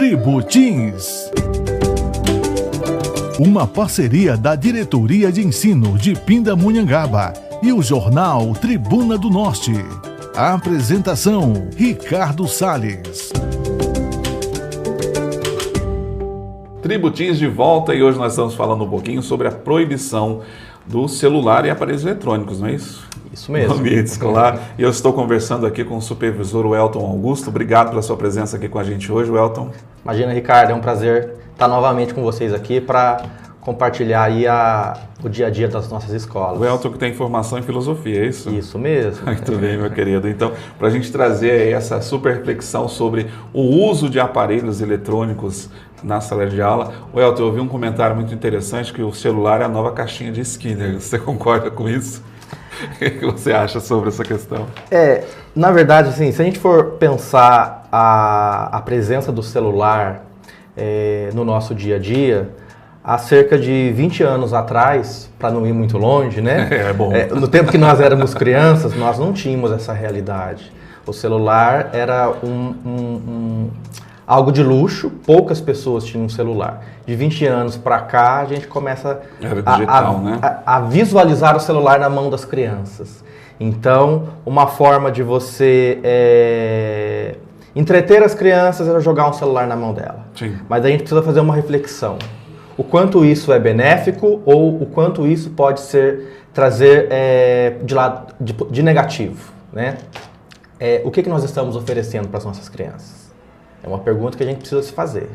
Tribo Teens. Uma parceria da Diretoria de Ensino de Pindamonhangaba e o jornal Tribuna do Norte. A apresentação, Ricardo Salles. Tribo Teens de volta, e hoje nós estamos falando um pouquinho sobre a proibição do celular e aparelhos eletrônicos, não é isso? Isso mesmo. No ambiente escolar. E eu estou conversando aqui com o supervisor Welton Augusto. Obrigado pela sua presença aqui com a gente hoje, Welton. Imagina, Ricardo, é um prazer estar novamente com vocês aqui para compartilhar aí o dia a dia das nossas escolas. O Welton que tem formação em filosofia, é isso? Isso mesmo. Muito bem, meu querido. Então, para a gente trazer aí essa super reflexão sobre o uso de aparelhos eletrônicos na sala de aula. Welton, eu ouvi um comentário muito interessante que o celular é a nova caixinha de Skinner. Você concorda com isso? O que você acha sobre essa questão? Na verdade, assim, se a gente for pensar a presença do celular no nosso dia a dia, há cerca de 20 anos atrás, para não ir muito longe, né? É bom. No tempo que nós éramos crianças, nós não tínhamos essa realidade. O celular era algo de luxo, poucas pessoas tinham um celular. De 20 anos para cá, a gente começa a visualizar o celular na mão das crianças. Então, uma forma de você entreter as crianças é jogar um celular na mão dela. Sim. Mas a gente precisa fazer uma reflexão. O quanto isso é benéfico ou o quanto isso pode trazer de negativo, né? O que nós estamos oferecendo para as nossas crianças? É uma pergunta que a gente precisa se fazer.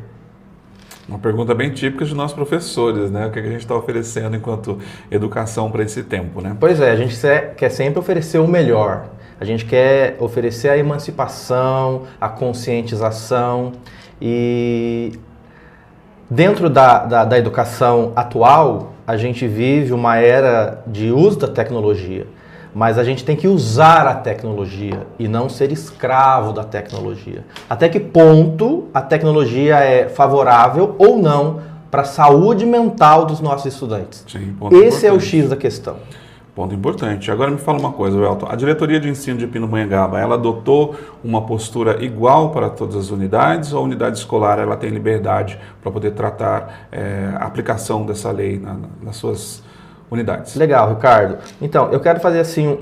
Uma pergunta bem típica de nós professores, né? O que a gente está oferecendo enquanto educação para esse tempo, né? Pois é, a gente quer sempre oferecer o melhor. A gente quer oferecer a emancipação, a conscientização. E dentro da educação atual, a gente vive uma era de uso da tecnologia. Mas a gente tem que usar a tecnologia e não ser escravo da tecnologia. Até que ponto a tecnologia é favorável ou não para a saúde mental dos nossos estudantes? Sim, ponto Esse importante. É o X da questão. Ponto importante. Agora me fala uma coisa, Welton. A Diretoria de Ensino de Pindamonhangaba, ela adotou uma postura igual para todas as unidades, ou a unidade escolar ela tem liberdade para poder tratar a aplicação dessa lei nas suas unidades? Legal, Ricardo. Então, eu quero fazer assim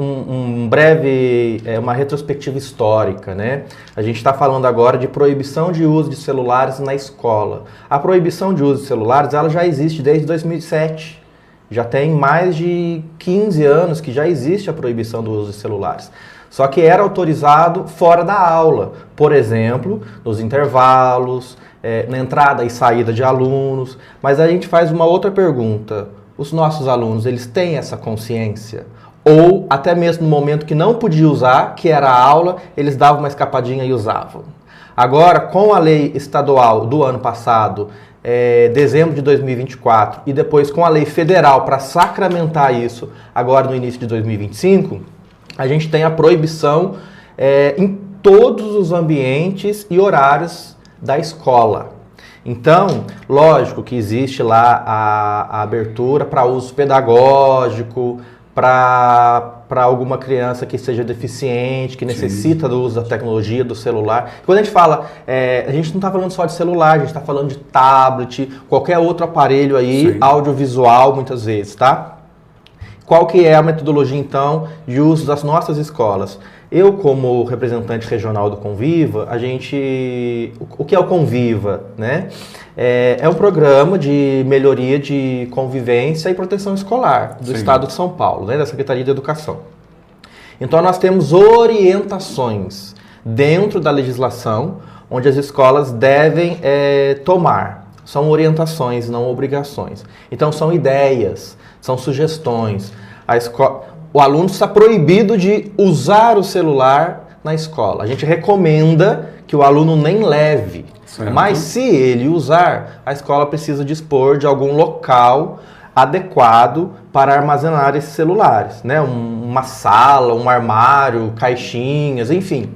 uma retrospectiva histórica, né? A gente está falando agora de proibição de uso de celulares na escola. A proibição de uso de celulares, ela já existe desde 2007. Já tem mais de 15 anos que já existe a proibição do uso de celulares. Só que era autorizado fora da aula. Por exemplo, nos intervalos, na entrada e saída de alunos. Mas a gente faz uma outra pergunta. Os nossos alunos, eles têm essa consciência? Ou até mesmo no momento que não podia usar, que era a aula, eles davam uma escapadinha e usavam. Agora, com a lei estadual do ano passado, dezembro de 2024, e depois com a lei federal para sacramentar isso, agora no início de 2025, a gente tem a proibição em todos os ambientes e horários da escola. Então, lógico que existe lá a abertura para uso pedagógico, para alguma criança que seja deficiente, que necessita do uso da tecnologia, do celular. Quando a gente fala, a gente não está falando só de celular, a gente está falando de tablet, qualquer outro aparelho aí, audiovisual muitas vezes, tá? Qual que é a metodologia, então, de uso das nossas escolas? Eu, como representante regional do Conviva, o que é o Conviva, né? É um programa de melhoria de convivência e proteção escolar do Estado de São Paulo, né? Da Secretaria de Educação. Então, nós temos orientações dentro da legislação, onde as escolas devem tomar. São orientações, não obrigações. Então, são ideias, são sugestões. O aluno está proibido de usar o celular na escola. A gente recomenda que o aluno nem leve. Certo. Mas se ele usar, a escola precisa dispor de algum local adequado para armazenar esses celulares, né? Uma sala, um armário, caixinhas, enfim.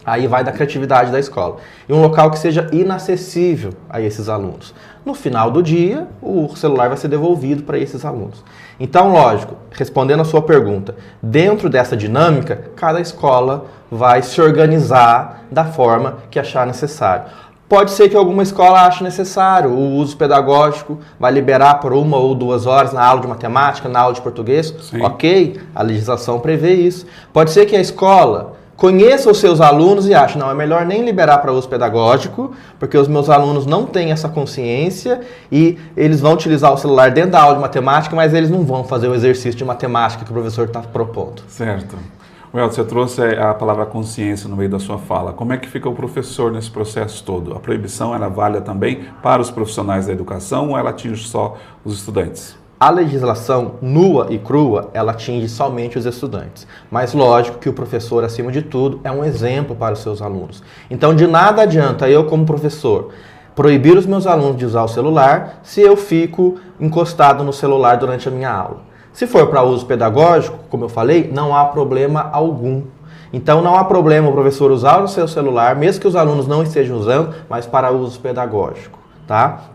Aí vai da criatividade da escola. E um local que seja inacessível a esses alunos. No final do dia, o celular vai ser devolvido para esses alunos. Então, lógico, respondendo a sua pergunta, dentro dessa dinâmica, cada escola vai se organizar da forma que achar necessário. Pode ser que alguma escola ache necessário o uso pedagógico, vai liberar por 1 ou 2 horas na aula de matemática, na aula de português. Sim. Ok, a legislação prevê isso. Pode ser que a escola conheça os seus alunos e ache, não, é melhor nem liberar para uso pedagógico, porque os meus alunos não têm essa consciência e eles vão utilizar o celular dentro da aula de matemática, mas eles não vão fazer o exercício de matemática que o professor está propondo. Certo. Welton, você trouxe a palavra consciência no meio da sua fala. Como é que fica o professor nesse processo todo? A proibição, ela vale também para os profissionais da educação ou ela atinge só os estudantes? A legislação nua e crua, ela atinge somente os estudantes. Mas lógico que o professor, acima de tudo, é um exemplo para os seus alunos. Então, de nada adianta eu, como professor, proibir os meus alunos de usar o celular se eu fico encostado no celular durante a minha aula. Se for para uso pedagógico, como eu falei, não há problema algum. Então não há problema o professor usar o seu celular, mesmo que os alunos não estejam usando, mas para uso pedagógico, tá?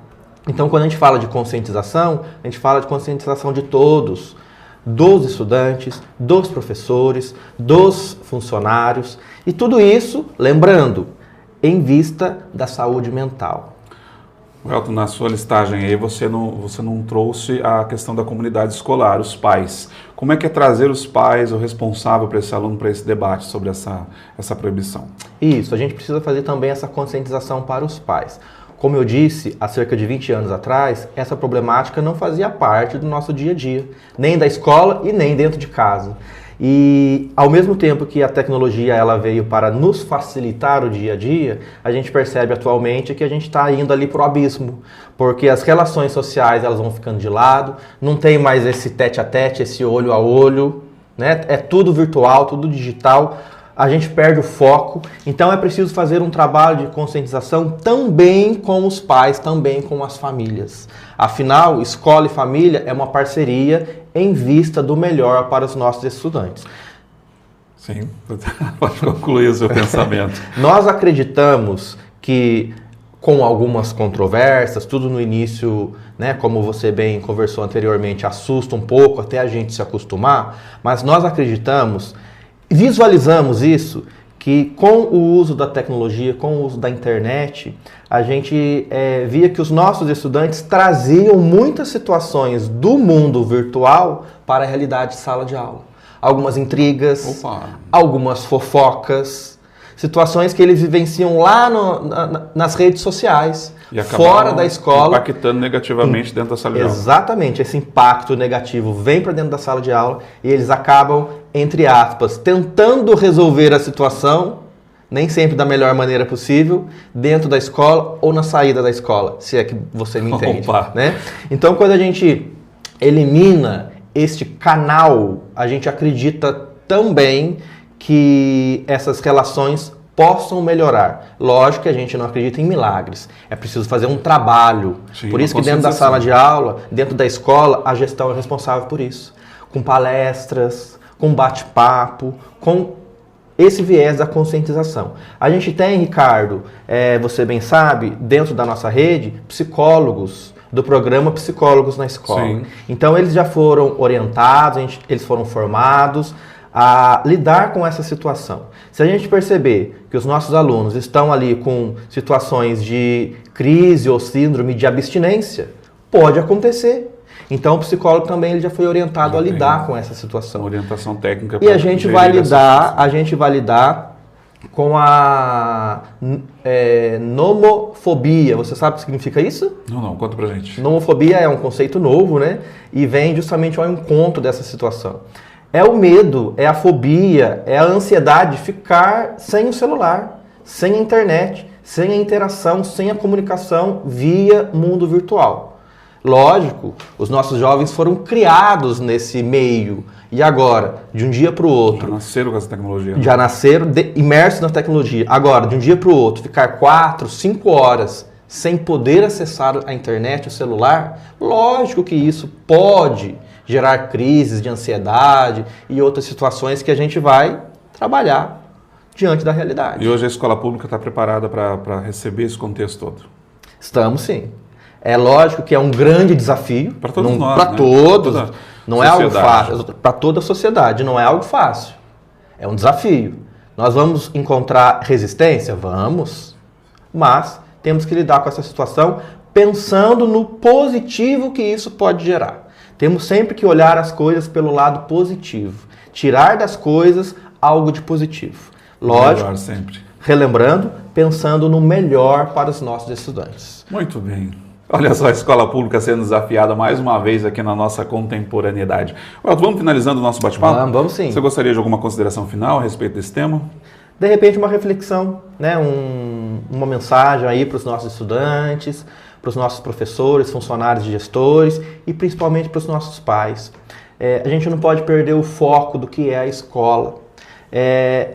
Então quando a gente fala de conscientização, a gente fala de conscientização de todos, dos estudantes, dos professores, dos funcionários, e tudo isso, lembrando, em vista da saúde mental. Welton, na sua listagem aí você não trouxe a questão da comunidade escolar, os pais. Como é que é trazer os pais, o responsável para esse aluno, para esse debate sobre essa proibição? Isso, a gente precisa fazer também essa conscientização para os pais. Como eu disse, há cerca de 20 anos atrás, essa problemática não fazia parte do nosso dia a dia, nem da escola e nem dentro de casa. E ao mesmo tempo que a tecnologia ela veio para nos facilitar o dia a dia, a gente percebe atualmente que a gente está indo ali para o abismo, porque as relações sociais elas vão ficando de lado, não tem mais esse tete a tete, esse olho a olho, né? É tudo virtual, tudo digital, a gente perde o foco, então é preciso fazer um trabalho de conscientização também com os pais, também com as famílias. Afinal, escola e família é uma parceria em vista do melhor para os nossos estudantes. Sim, pode concluir o seu pensamento. Nós acreditamos que, com algumas controvérsias, tudo no início, né, como você bem conversou anteriormente, assusta um pouco até a gente se acostumar, mas nós acreditamos, visualizamos isso, que com o uso da tecnologia, com o uso da internet, a gente via que os nossos estudantes traziam muitas situações do mundo virtual para a realidade de sala de aula. Algumas intrigas, algumas fofocas, situações que eles vivenciam lá nas redes sociais, fora da escola. Impactando negativamente dentro da sala de aula. Exatamente, esse impacto negativo vem para dentro da sala de aula e eles acabam, entre aspas, tentando resolver a situação, nem sempre da melhor maneira possível, dentro da escola ou na saída da escola, se é que você me entende. Né? Então, quando a gente elimina este canal, a gente acredita também que essas relações possam melhorar. Lógico que a gente não acredita em milagres. É preciso fazer um trabalho. Sim, por isso que dentro da sala de aula, dentro da escola, a gestão é responsável por isso. Com palestras, com bate-papo, com esse viés da conscientização. A gente tem, Ricardo, você bem sabe, dentro da nossa rede, psicólogos do programa Psicólogos na Escola. Sim. Então eles já foram orientados, eles foram formados a lidar com essa situação. Se a gente perceber que os nossos alunos estão ali com situações de crise ou síndrome de abstinência, pode acontecer. Então o psicólogo também ele já foi orientado a lidar com essa situação. Orientação técnica. E a gente vai lidar com a nomofobia. Você sabe o que significa isso? Não, conta pra gente. Nomofobia é um conceito novo, né? E vem justamente ao encontro dessa situação. É o medo, é a fobia, é a ansiedade de ficar sem o celular, sem a internet, sem a interação, sem a comunicação via mundo virtual. Lógico, os nossos jovens foram criados nesse meio. E agora, de um dia para o outro... Já nasceram com essa tecnologia. Né? Já nasceram imersos na tecnologia. Agora, de um dia para o outro, ficar 4, 5 horas sem poder acessar a internet, o celular, lógico que isso pode gerar crises de ansiedade e outras situações que a gente vai trabalhar diante da realidade. E hoje a escola pública está preparada para receber esse contexto todo? Estamos sim. É lógico que é um grande desafio. Para todos nós, para todos. Não é algo fácil. Para toda a sociedade, não é algo fácil. É um desafio. Nós vamos encontrar resistência? Vamos. Mas temos que lidar com essa situação pensando no positivo que isso pode gerar. Temos sempre que olhar as coisas pelo lado positivo. Tirar das coisas algo de positivo. Lógico, sempre. Relembrando, pensando no melhor para os nossos estudantes. Muito bem. Olha só a escola pública sendo desafiada mais uma vez aqui na nossa contemporaneidade. Vamos finalizando o nosso bate-papo? Vamos sim. Você gostaria de alguma consideração final a respeito desse tema? De repente uma reflexão, né? Uma mensagem aí para os nossos estudantes, para os nossos professores, funcionários e gestores e principalmente para os nossos pais. A gente não pode perder o foco do que é a escola.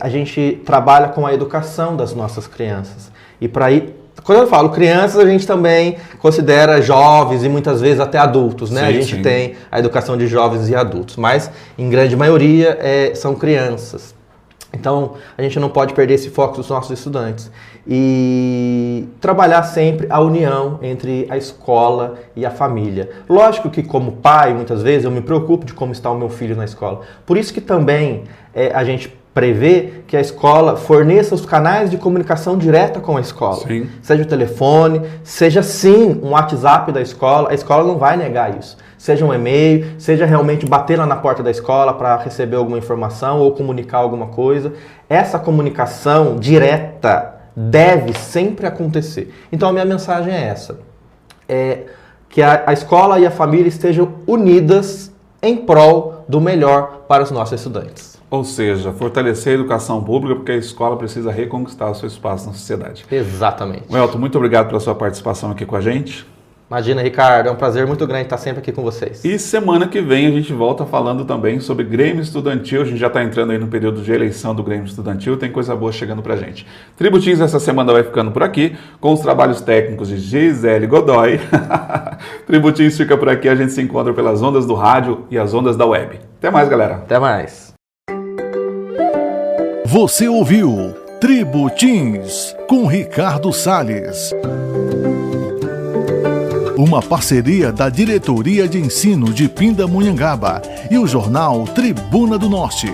A gente trabalha com a educação das nossas crianças. E para ir, quando eu falo crianças, a gente também considera jovens e muitas vezes até adultos, né? Sim, a gente sim. tem a educação de jovens e adultos, mas em grande maioria são crianças. Então, a gente não pode perder esse foco dos nossos estudantes. E trabalhar sempre a união entre a escola e a família. Lógico que como pai, muitas vezes, eu me preocupo de como está o meu filho na escola. Por isso que também a gente prevê que a escola forneça os canais de comunicação direta com a escola. Sim. Seja o telefone, seja sim um WhatsApp da escola, a escola não vai negar isso. Seja um e-mail, seja realmente bater lá na porta da escola para receber alguma informação ou comunicar alguma coisa. Essa comunicação direta deve sempre acontecer. Então a minha mensagem é essa. Que a escola e a família estejam unidas em prol do melhor para os nossos estudantes. Ou seja, fortalecer a educação pública porque a escola precisa reconquistar o seu espaço na sociedade. Exatamente. Welton, muito obrigado pela sua participação aqui com a gente. Imagina, Ricardo, é um prazer muito grande estar sempre aqui com vocês. E semana que vem a gente volta falando também sobre Grêmio Estudantil. A gente já está entrando aí no período de eleição do Grêmio Estudantil, tem coisa boa chegando pra gente. Tributins essa semana vai ficando por aqui, com os trabalhos técnicos de Gisele Godoy. Tributins fica por aqui, a gente se encontra pelas ondas do rádio e as ondas da web. Até mais, galera. Até mais. Você ouviu Tributins com Ricardo Salles. Uma parceria da Diretoria de Ensino de Pindamonhangaba e o jornal Tribuna do Norte.